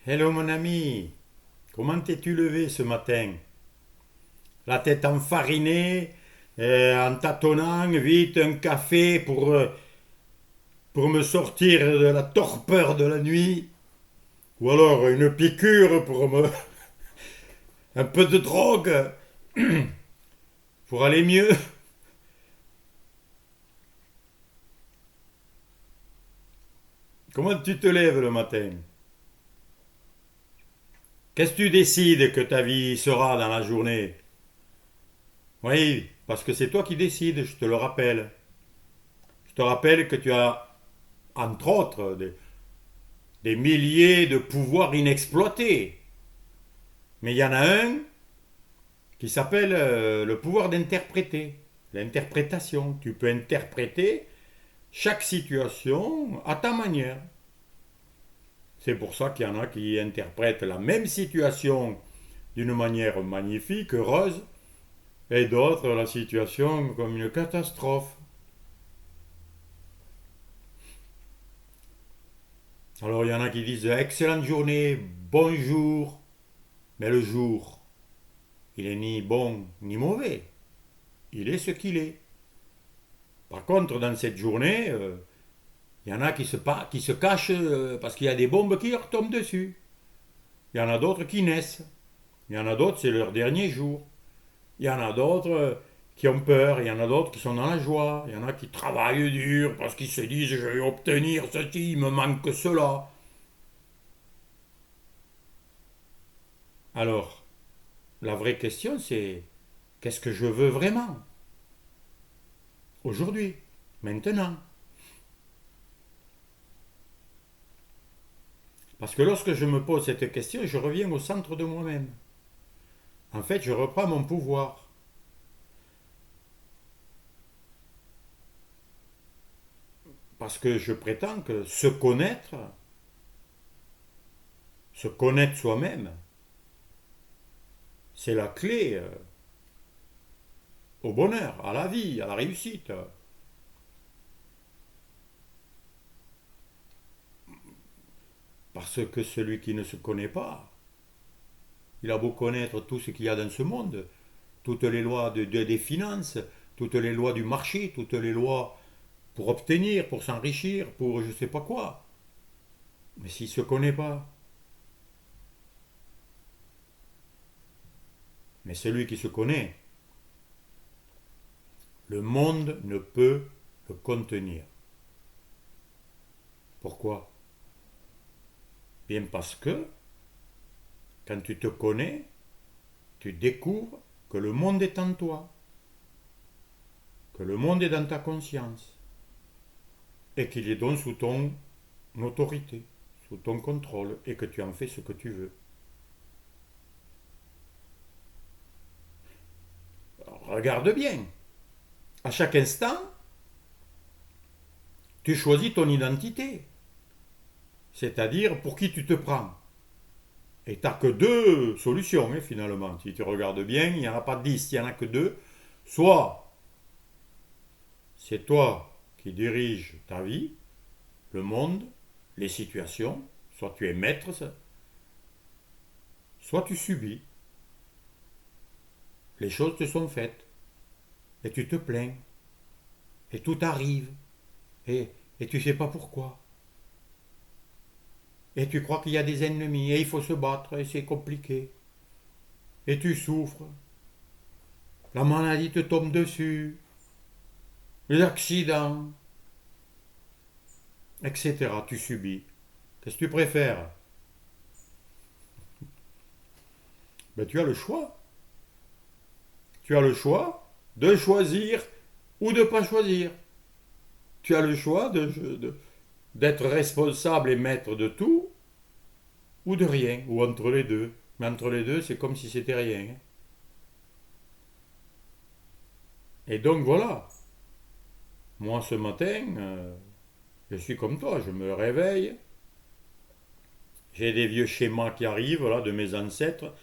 Hello mon ami, comment t'es-tu levé ce matin? La tête enfarinée, en tâtonnant, vite un café pour me sortir de la torpeur de la nuit, ou alors une piqûre pour me... un peu de drogue pour aller mieux. Comment tu te lèves le matin? Qu'est-ce que tu décides que ta vie sera dans la journée? Oui, parce que c'est toi qui décides, je te le rappelle. Je te rappelle que tu as, entre autres, des milliers de pouvoirs inexploités. Mais il y en a un qui s'appelle le pouvoir d'interpréter, l'interprétation. Tu peux interpréter chaque situation à ta manière. C'est pour ça qu'il y en a qui interprètent la même situation d'une manière magnifique, heureuse, et d'autres la situation comme une catastrophe. Alors il y en a qui disent excellente journée, bonjour, mais le jour, il est ni bon ni mauvais, il est ce qu'il est. Par contre, dans cette journée, il y en a qui se cachent parce qu'il y a des bombes qui leur tombent dessus. Il y en a d'autres qui naissent. Il y en a d'autres, c'est leur dernier jour. Il y en a d'autres qui ont peur. Il y en a d'autres qui sont dans la joie. Il y en a qui travaillent dur parce qu'ils se disent je vais obtenir ceci, il me manque cela. Alors, la vraie question, c'est qu'est-ce que je veux vraiment? Aujourd'hui, maintenant. Parce que lorsque je me pose cette question, je reviens au centre de moi-même. En fait, je reprends mon pouvoir. Parce que je prétends que se connaître soi-même, c'est la clé au bonheur, à la vie, à la réussite. Parce que celui qui ne se connaît pas, il a beau connaître tout ce qu'il y a dans ce monde, toutes les lois des finances, toutes les lois du marché, toutes les lois pour obtenir, pour s'enrichir, pour je sais pas quoi. Mais s'il ne se connaît pas, mais celui qui se connaît, le monde ne peut le contenir. Pourquoi? Bien parce que quand tu te connais, tu découvres que le monde est en toi, que le monde est dans ta conscience, et qu'il est donc sous ton autorité, sous ton contrôle, et que tu en fais ce que tu veux. Alors, regarde bien, à chaque instant, tu choisis ton identité, c'est-à-dire pour qui tu te prends. Et tu n'as que deux solutions, finalement. Si tu regardes bien, il n'y en a pas 10, il n'y en a que deux. Soit c'est toi qui diriges ta vie, le monde, les situations, soit tu es maître, soit tu subis. Les choses te sont faites et tu te plains et tout arrive et tu ne sais pas pourquoi. Et tu crois qu'il y a des ennemis et il faut se battre et c'est compliqué. Et tu souffres. La maladie te tombe dessus, les accidents, etc. Tu subis. Qu'est-ce que tu préfères? Ben, tu as le choix. Tu as le choix de choisir ou de ne pas choisir. Tu as le choix d'être responsable et maître de tout ou de rien, ou entre les deux. Mais entre les deux, c'est comme si c'était rien. Et donc voilà, moi ce matin, je suis comme toi, je me réveille, j'ai des vieux schémas qui arrivent là de mes ancêtres,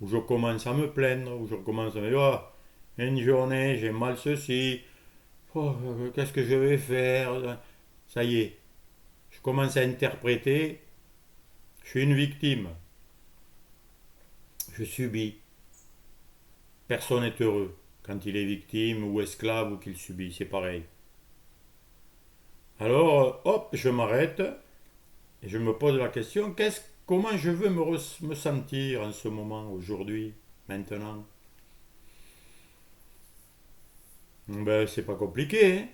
où je commence à me plaindre, où je commence à me dire, oh, une journée, j'ai mal ceci, oh, qu'est-ce que je vais faire? Ça y est, je commence à interpréter Je suis une victime. Je subis. Personne n'est heureux quand il est victime ou esclave ou qu'il subit, c'est pareil. Alors, hop, je m'arrête et je me pose la question, comment je veux me sentir en ce moment, aujourd'hui, maintenant. Ben, c'est pas compliqué, hein.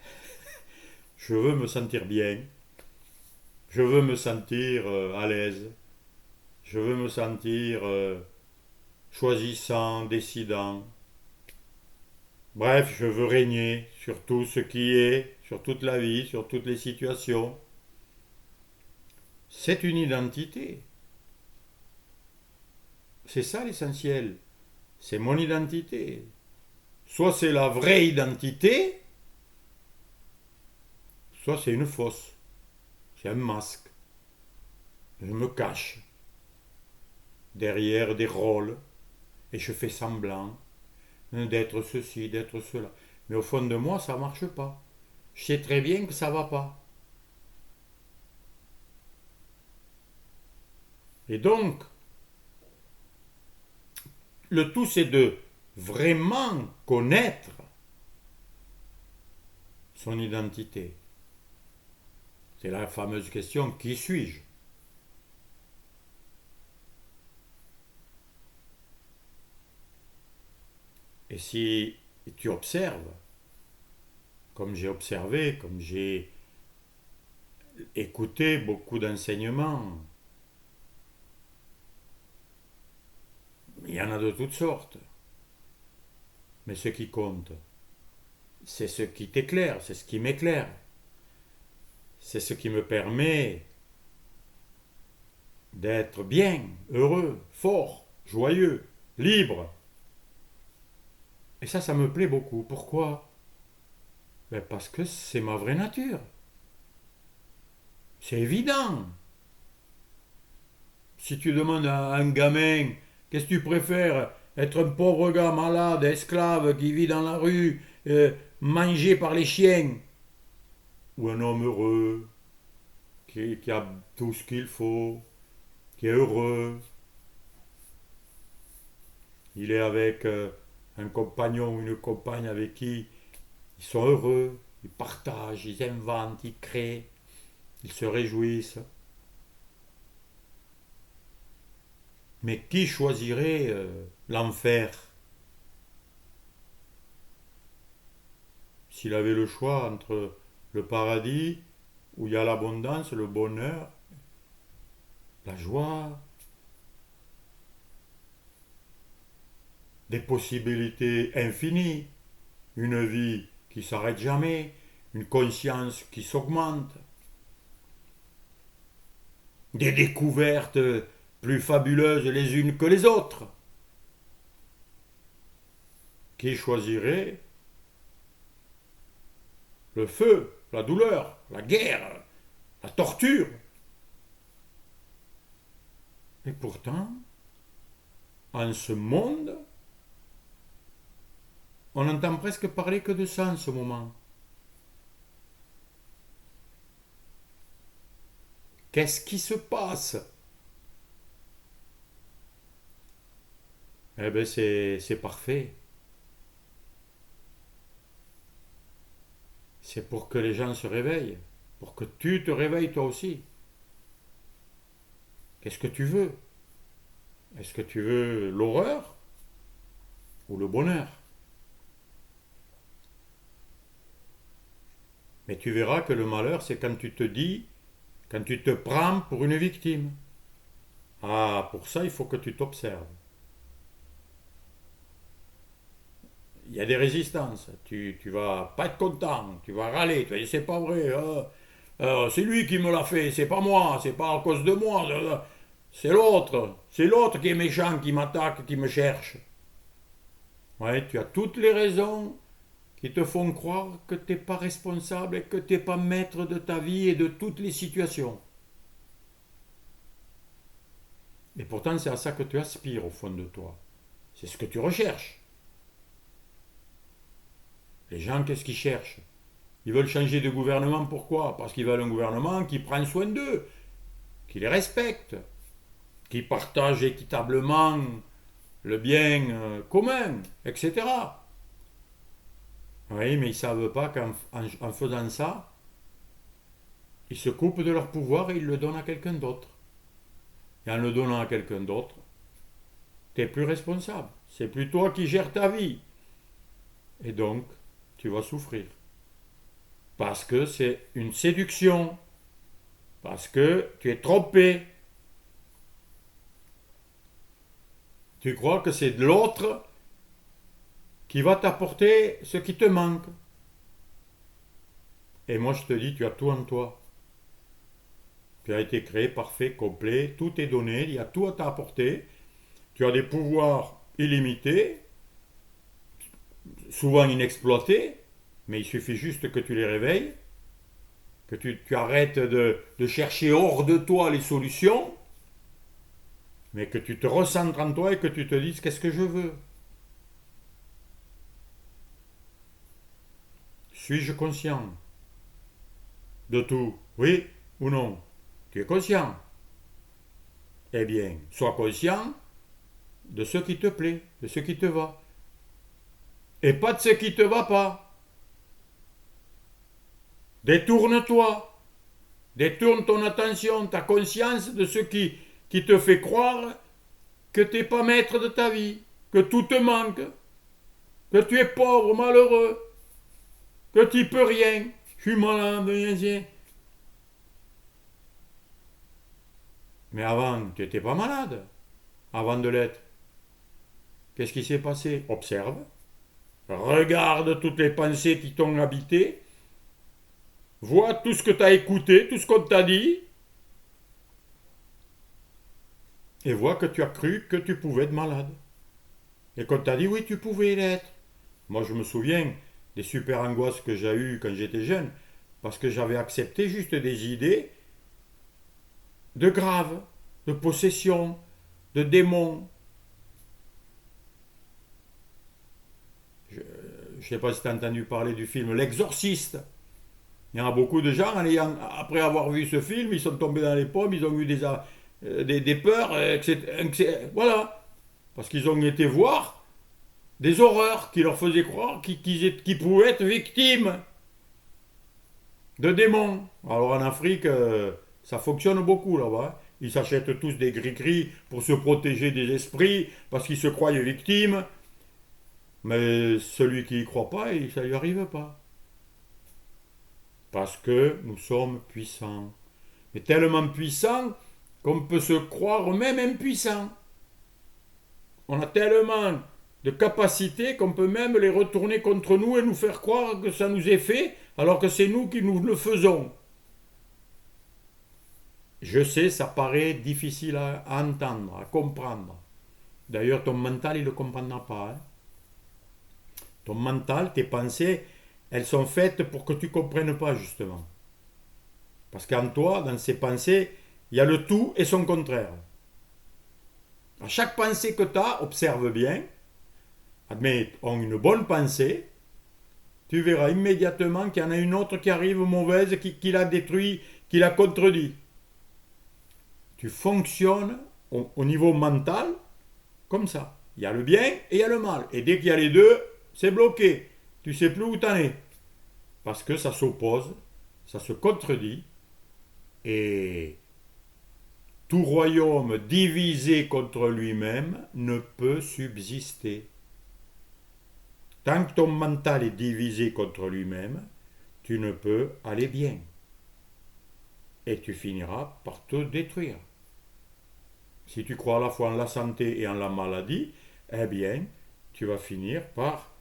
Je veux me sentir bien. Je veux me sentir à l'aise. Je veux me sentir choisissant, décidant. Bref, je veux régner sur tout ce qui est, sur toute la vie, sur toutes les situations. C'est une identité. C'est ça l'essentiel. C'est mon identité. Soit c'est la vraie identité, soit c'est une fausse. C'est un masque. Je me cache derrière des rôles et je fais semblant d'être ceci, d'être cela. Mais au fond de moi, ça ne marche pas. Je sais très bien que ça ne va pas. Et donc, le tout, c'est de vraiment connaître son identité. C'est la fameuse question, qui suis-je? Et si tu observes, comme j'ai observé, comme j'ai écouté beaucoup d'enseignements, il y en a de toutes sortes. Mais ce qui compte, c'est ce qui t'éclaire, c'est ce qui m'éclaire. C'est ce qui me permet d'être bien, heureux, fort, joyeux, libre. Et ça me plaît beaucoup. Pourquoi? Ben parce que c'est ma vraie nature. C'est évident. Si tu demandes à un gamin, qu'est-ce que tu préfères? Être un pauvre gars malade, esclave, qui vit dans la rue, mangé par les chiens, ou un homme heureux, qui a tout ce qu'il faut, qui est heureux, il est avec un compagnon ou une compagne avec qui ils sont heureux, ils partagent, ils inventent, ils créent, ils se réjouissent. Mais qui choisirait l'enfer s'il avait le choix entre le paradis où il y a l'abondance, le bonheur, la joie, des possibilités infinies, une vie qui s'arrête jamais, une conscience qui s'augmente, des découvertes plus fabuleuses les unes que les autres. Qui choisirait le feu, la douleur, la guerre, la torture? Et pourtant, en ce monde, on n'entend presque parler que de ça en ce moment. Qu'est-ce qui se passe? Eh bien, c'est parfait. C'est pour que les gens se réveillent, pour que tu te réveilles toi aussi. Qu'est-ce que tu veux? Est-ce que tu veux l'horreur ou le bonheur? Mais tu verras que le malheur, c'est quand tu te dis, quand tu te prends pour une victime. Ah, pour ça, il faut que tu t'observes. Il y a des résistances. Tu vas pas être content, tu vas râler, tu vas dire c'est pas vrai, c'est lui qui me l'a fait, c'est pas moi, c'est pas à cause de moi, c'est l'autre qui est méchant, qui m'attaque, qui me cherche. Ouais, tu as toutes les raisons qui te font croire que tu n'es pas responsable et que tu n'es pas maître de ta vie et de toutes les situations. Et pourtant, c'est à ça que tu aspires au fond de toi. C'est ce que tu recherches. Les gens, qu'est-ce qu'ils cherchent? Ils veulent changer de gouvernement, pourquoi? Parce qu'ils veulent un gouvernement qui prenne soin d'eux, qui les respecte, qui partagent équitablement le bien commun, etc. Oui, mais ils ne savent pas qu'en faisant ça, ils se coupent de leur pouvoir et ils le donnent à quelqu'un d'autre. Et en le donnant à quelqu'un d'autre, tu n'es plus responsable. C'est plus toi qui gères ta vie. Et donc, tu vas souffrir. Parce que c'est une séduction. Parce que tu es trompé. Tu crois que c'est de l'autre qui va t'apporter ce qui te manque. Et moi je te dis, tu as tout en toi. Tu as été créé parfait, complet, tout est donné, il y a tout à t'apporter. Tu as des pouvoirs illimités, souvent inexploités, mais il suffit juste que tu les réveilles, que tu arrêtes de chercher hors de toi les solutions, mais que tu te recentres en toi et que tu te dises qu'est-ce que je veux. Suis-je conscient de tout? Oui ou non? Tu es conscient? Eh bien, sois conscient de ce qui te plaît, de ce qui te va. Et pas de ce qui te va pas. Détourne-toi. Détourne ton attention, ta conscience de ce qui te fait croire que tu n'es pas maître de ta vie, que tout te manque, que tu es pauvre, malheureux, que tu peux rien. Je suis malade, rien. Mais avant, tu n'étais pas malade. Avant de l'être. Qu'est-ce qui s'est passé? Observe. Regarde toutes les pensées qui t'ont habité. Vois tout ce que tu as écouté, tout ce qu'on t'a dit. Et vois que tu as cru que tu pouvais être malade. Et qu'on t'a dit oui, tu pouvais l'être. Moi, je me souviens des super angoisses que j'ai eues quand j'étais jeune, parce que j'avais accepté juste des idées de graves, de possession, de démons. Je ne sais pas si tu as entendu parler du film L'Exorciste. Il y en a beaucoup de gens, après avoir vu ce film, ils sont tombés dans les pommes, ils ont eu des peurs, etc. Voilà. Parce qu'ils ont été voir des horreurs qui leur faisaient croire qu'ils pouvaient être victimes de démons. Alors en Afrique, ça fonctionne beaucoup là-bas. Ils s'achètent tous des gris-gris pour se protéger des esprits parce qu'ils se croient victimes. Mais celui qui y croit pas, ça lui arrive pas. Parce que nous sommes puissants. Mais tellement puissants qu'on peut se croire même impuissant. On a tellement de capacités qu'on peut même les retourner contre nous et nous faire croire que ça nous est fait, alors que c'est nous qui nous le faisons. Je sais, ça paraît difficile à entendre, à comprendre. D'ailleurs, ton mental, il ne le comprendra pas. Hein. Ton mental, tes pensées, elles sont faites pour que tu ne comprennes pas, justement. Parce qu'en toi, dans ces pensées, il y a le tout et son contraire. À chaque pensée que tu as, observe bien, admettons une bonne pensée, tu verras immédiatement qu'il y en a une autre qui arrive mauvaise, qui la détruit, qui la contredit. Tu fonctionnes au niveau mental comme ça. Il y a le bien et il y a le mal. Et dès qu'il y a les deux, c'est bloqué. Tu ne sais plus où tu en es. Parce que ça s'oppose, ça se contredit. Et tout royaume divisé contre lui-même ne peut subsister. Tant que ton mental est divisé contre lui-même, tu ne peux aller bien. Et tu finiras par te détruire. Si tu crois à la fois en la santé et en la maladie, eh bien, tu vas finir par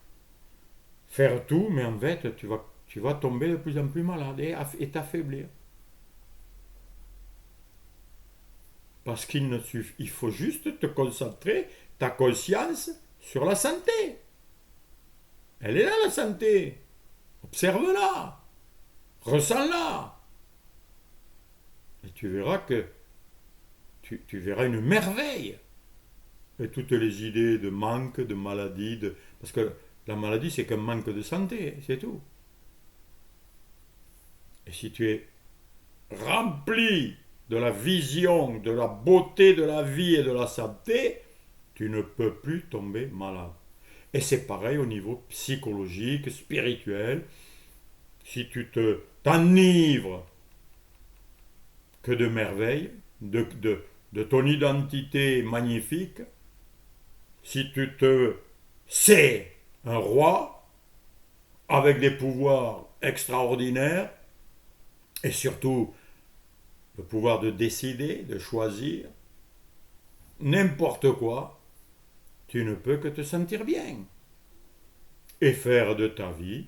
faire tout, mais en fait, tu vas tomber de plus en plus malade et t'affaiblir. Parce il faut juste te concentrer, ta conscience, sur la santé. Elle est là, la santé. Observe-la. Ressens-la. Et tu verras que tu verras une merveille. Et toutes les idées de manque, de maladie, parce que la maladie, c'est qu'un manque de santé, c'est tout. Et si tu es rempli de la vision, de la beauté de la vie et de la santé, tu ne peux plus tomber malade. Et c'est pareil au niveau psychologique, spirituel. Si tu t'enivres que de merveilles, de ton identité magnifique, si tu te sais un roi avec des pouvoirs extraordinaires et surtout le pouvoir de décider, de choisir, n'importe quoi, tu ne peux que te sentir bien et faire de ta vie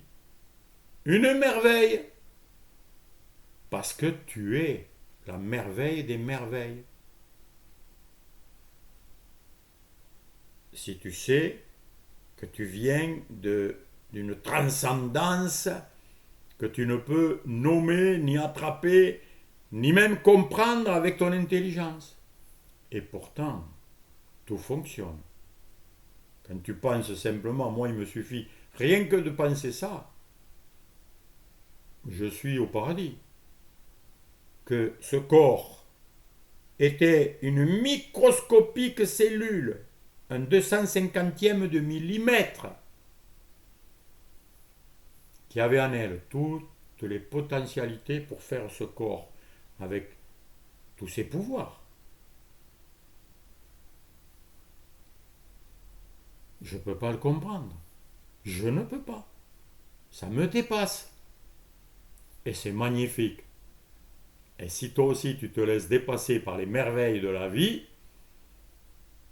une merveille parce que tu es la merveille des merveilles. Si tu sais que tu viens d'une transcendance que tu ne peux nommer, ni attraper, ni même comprendre avec ton intelligence. Et pourtant, tout fonctionne. Quand tu penses simplement, moi il me suffit rien que de penser ça, je suis au paradis. Que ce corps était une microscopique cellule, un 250e de millimètre, qui avait en elle toutes les potentialités pour faire ce corps avec tous ses pouvoirs. Je ne peux pas le comprendre. Je ne peux pas. Ça me dépasse. Et c'est magnifique. Et si toi aussi tu te laisses dépasser par les merveilles de la vie,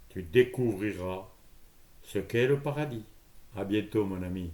tu découvriras ce qu'est le paradis. À bientôt mon ami.